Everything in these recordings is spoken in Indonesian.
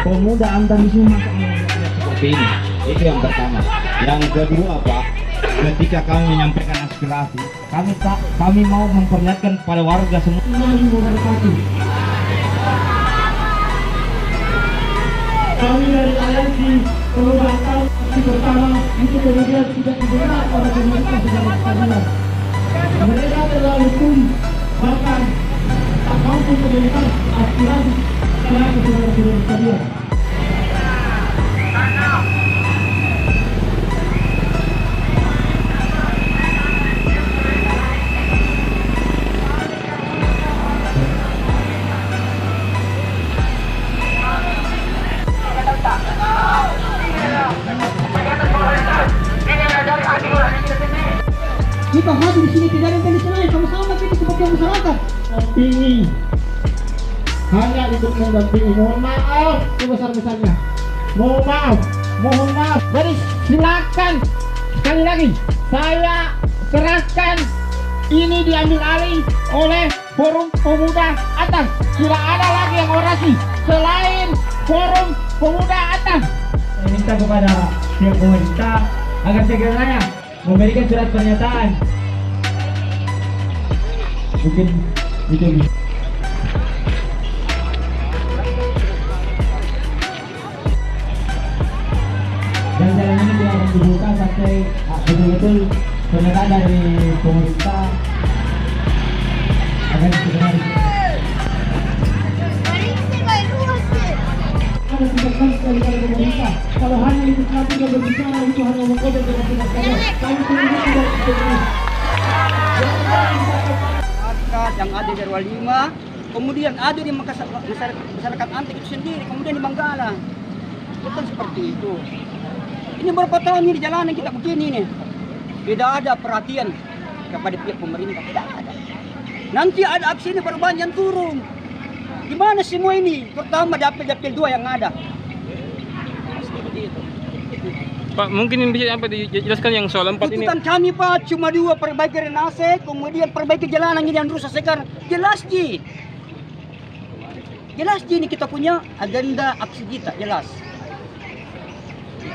Pemuda Antawismu masa seperti ini, itu yang pertama. Yang kedua, Pak, ketika kami menyampaikan aspirasi, kami mau memperlihatkan kepada warga semua. Kami dari aliansi perubahan bersama itu kemudian tidak didengar oleh pemerintah secara keadilan. Mereka terlalu hukum, bahkan tak mampu mendengar aspirasi para saudara-saudara sekalian. Kita hadir di sini tidak ada yang lain, sama-sama kita sebagai masyarakat. Dampingi, hanya untuk mendampingi. Mohon maaf sebesar-besarnya. Mohon maaf. Jadi silakan sekali lagi saya serahkan ini diambil alih oleh Forum Pemuda Atas. Tidak ada lagi yang orasi selain Forum Pemuda Atas. Saya minta kepada pihak pemerintah agar segeranya memberikan surat pernyataan. Mungkin itu. Dan jalan ini tidak akan dibuka sampai betul-betul pernyataan dari pemerintah akan segera. Ada tindakan dari pemerintah. Kalau hanya itu nanti tidak berbicara, itu hanya mengkodok dengan tindakan. Kami tidak masyarakat yang ada di RW 5, kemudian ada di masyarakat Antek itu sendiri, kemudian di Manggala. Betul seperti itu. Ini berapa tahun ini jalanan kita begini nih. Tidak ada perhatian kepada pihak pemerintah, tidak ada. Nanti ada aksi ini baru banyak yang turun. Gimana semua ini? Pertama dapil-dapil 2 yang ada. Seperti itu. Pak, mungkin bisa apa dijelaskan yang soal 4 ini? Tuntutan kami, Pak, cuma 2, perbaiki renase, kemudian perbaiki jalanan ini yang rusak sekarang. Jelas Ji. Jelas Ji, ini kita punya agenda aksi kita, jelas.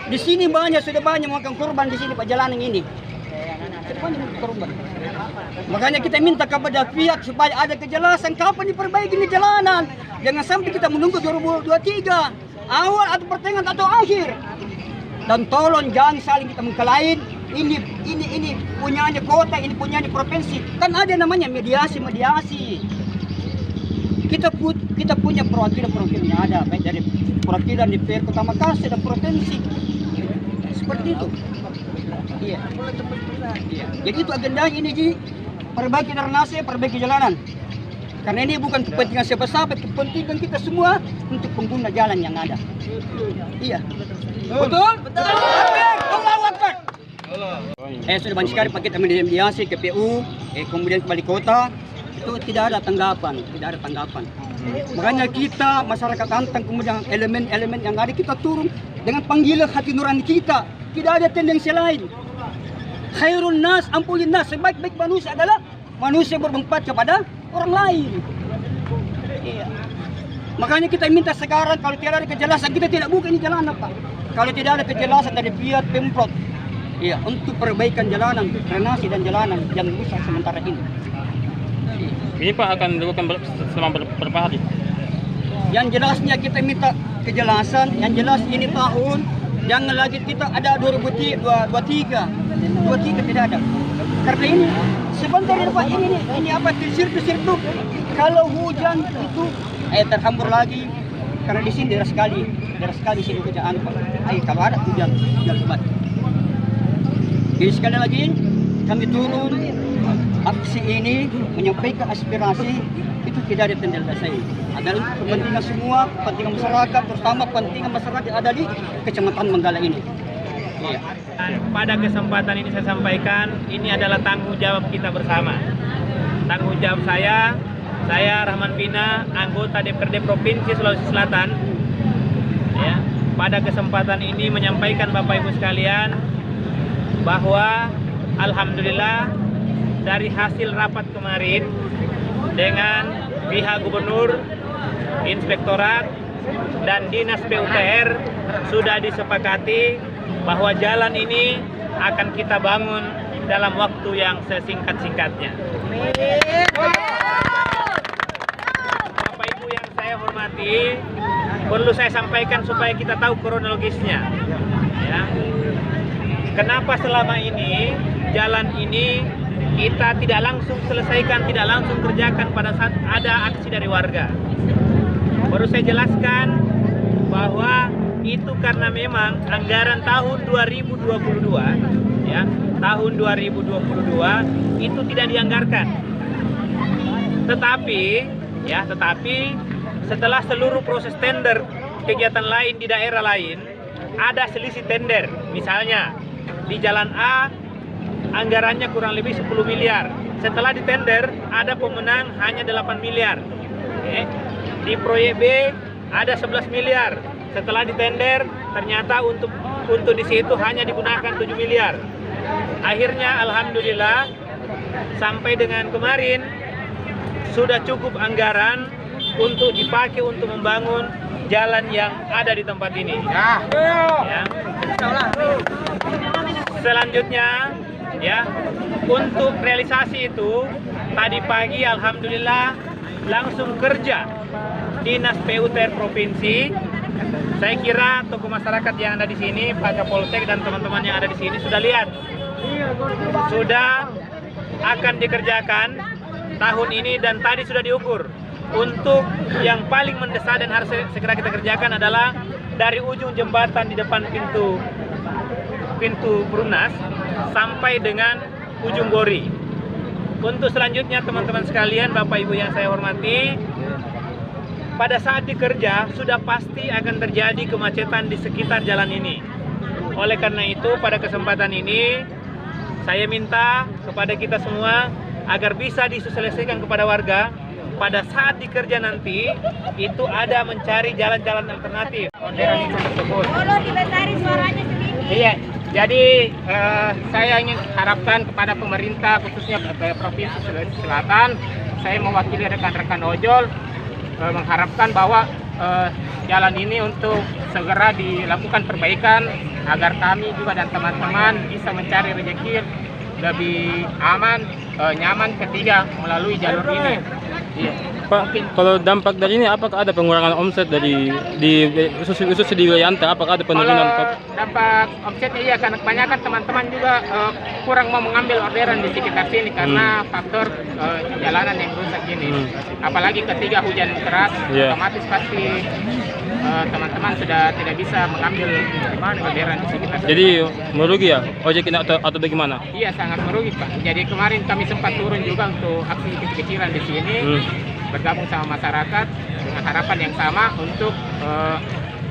Di sini sudah banyak makan korban di sini, Pak, jalanan ini. Sudah banyak makan korban. Makanya kita minta kepada pihak supaya ada kejelasan kapan diperbaiki ini jalanan. Jangan sampai kita menunggu 2023, awal atau pertengahan atau akhir. Dan tolong jangan saling kita mengkalahin. Ini punyanya kota, ini punyanya provinsi. Kan ada namanya mediasi. Kita punya perwakilan yang ada, baik dari perwakilan DPR Kota Makassar dan provinsi. Seperti itu. Iya. Jadi itu agendanya ini, Ji. Perbaiki drainase, perbaiki jalanan. Karena ini bukan kepentingan siapa-siapa, kepentingan kita semua untuk pengguna jalan yang ada. Iya. Betul? Betul. Allahu Akbar. Sudah banyak sekali Pak kita mediasi ke PU, kemudian ke Wali Kota, itu tidak ada tanggapan. Makanya kita masyarakat Antang, kemudian elemen-elemen yang ada kita turun dengan panggilan hati nurani kita. Tidak ada tendensi lain. Khairun nas, ampulin nas, sebaik-baik manusia adalah manusia bermanfaat kepada orang lain. Iya. Makanya kita minta sekarang kalau tidak ada kejelasan, kita tidak buka ini jalanan, Pak. Kalau tidak ada kejelasan dari pihak Pemprov, iya, untuk perbaikan jalanan, drainase dan jalanan yang rusak sementara ini. Ini Pak akan dilakukan selama berapa hari? Yang jelasnya kita minta kejelasan, yang jelas ini tahun, jangan lagi kita ada 2023 tidak ada. Karena ini sebentar ini Pak, ini apa desir tuh. Kalau hujan itu terhambur lagi. Karena di sini deras sekali sini hujan Pak. Kalau ada hujan lebat. Jadi sekali lagi kami turun aksi ini menyampaikan aspirasi itu tidak ada tanda saya. Adalah untuk kepentingan semua, kepentingan masyarakat, terutama kepentingan masyarakat yang ada di Kecamatan Manggala ini. Iya. Pada kesempatan ini saya sampaikan, ini adalah tanggung jawab kita bersama. Tanggung jawab saya Rahman Pina, anggota DPRD Provinsi Sulawesi Selatan. Ya, pada kesempatan ini menyampaikan Bapak Ibu sekalian bahwa alhamdulillah dari hasil rapat kemarin dengan pihak gubernur, inspektorat, dan dinas PUPR sudah disepakati bahwa jalan ini akan kita bangun dalam waktu yang sesingkat-singkatnya. Bapak Ibu yang saya hormati, perlu saya sampaikan supaya kita tahu kronologisnya. Ya. Kenapa selama ini jalan ini kita tidak langsung selesaikan, tidak langsung kerjakan pada saat ada aksi dari warga? Baru saya jelaskan bahwa itu karena memang anggaran tahun 2022, ya, tahun 2022 itu tidak dianggarkan. Tetapi setelah seluruh proses tender kegiatan lain di daerah lain ada selisih tender, misalnya di Jalan A anggarannya kurang lebih 10 miliar. Setelah ditender ada pemenang hanya 8 miliar. Oke. Di proyek B ada 11 miliar. Setelah ditender ternyata untuk di situ hanya digunakan 7 miliar. Akhirnya alhamdulillah sampai dengan kemarin sudah cukup anggaran untuk dipakai untuk membangun jalan yang ada di tempat ini. Ya. Selanjutnya, ya, untuk realisasi itu tadi pagi alhamdulillah langsung kerja Dinas PUPR Provinsi. Saya kira tokoh masyarakat yang ada di sini, Pak Kapolsek dan teman-teman yang ada di sini sudah lihat, sudah akan dikerjakan tahun ini dan tadi sudah diukur. Untuk yang paling mendesak dan harus segera kita kerjakan adalah dari ujung jembatan di depan pintu Brunas sampai dengan ujung Gori. Untuk selanjutnya teman-teman sekalian, Bapak Ibu yang saya hormati, pada saat dikerja sudah pasti akan terjadi kemacetan di sekitar jalan ini. Oleh karena itu pada kesempatan ini saya minta kepada kita semua agar bisa disosialisasikan kepada warga pada saat dikerja nanti itu ada mencari jalan-jalan alternatif. Orderan tersebut. Dibesari suaranya sedikit. Iya, jadi saya ingin harapkan kepada pemerintah khususnya Provinsi Sulawesi Selatan, saya mewakili rekan-rekan ojol mengharapkan bahwa jalan ini untuk segera dilakukan perbaikan agar kami juga dan teman-teman bisa mencari rezeki lebih aman, nyaman ketika melalui jalur ini. Iya. Pak, kalau dampak dari ini apakah ada pengurangan omset dari khusus di wilayah Anta? Apakah ada penurunan? Kalau dampak omsetnya iya, karena kebanyakan teman-teman juga kurang mau mengambil orderan di sekitar sini karena faktor jalanan yang rusak ini. Apalagi ketika hujan keras, otomatis pasti teman-teman sudah tidak bisa mengambil orderan di sekitar sini. Jadi merugi ya ojek ini atau bagaimana? Iya, sangat merugi Pak. Jadi kemarin kami sempat turun juga untuk aksi kecil-kecilan di sini. Bergabung sama masyarakat dengan harapan yang sama untuk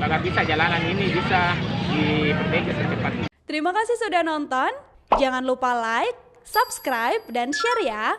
agar bisa jalanan ini bisa diperbaiki secepatnya. Terima kasih sudah nonton. Jangan lupa like, subscribe, dan share ya.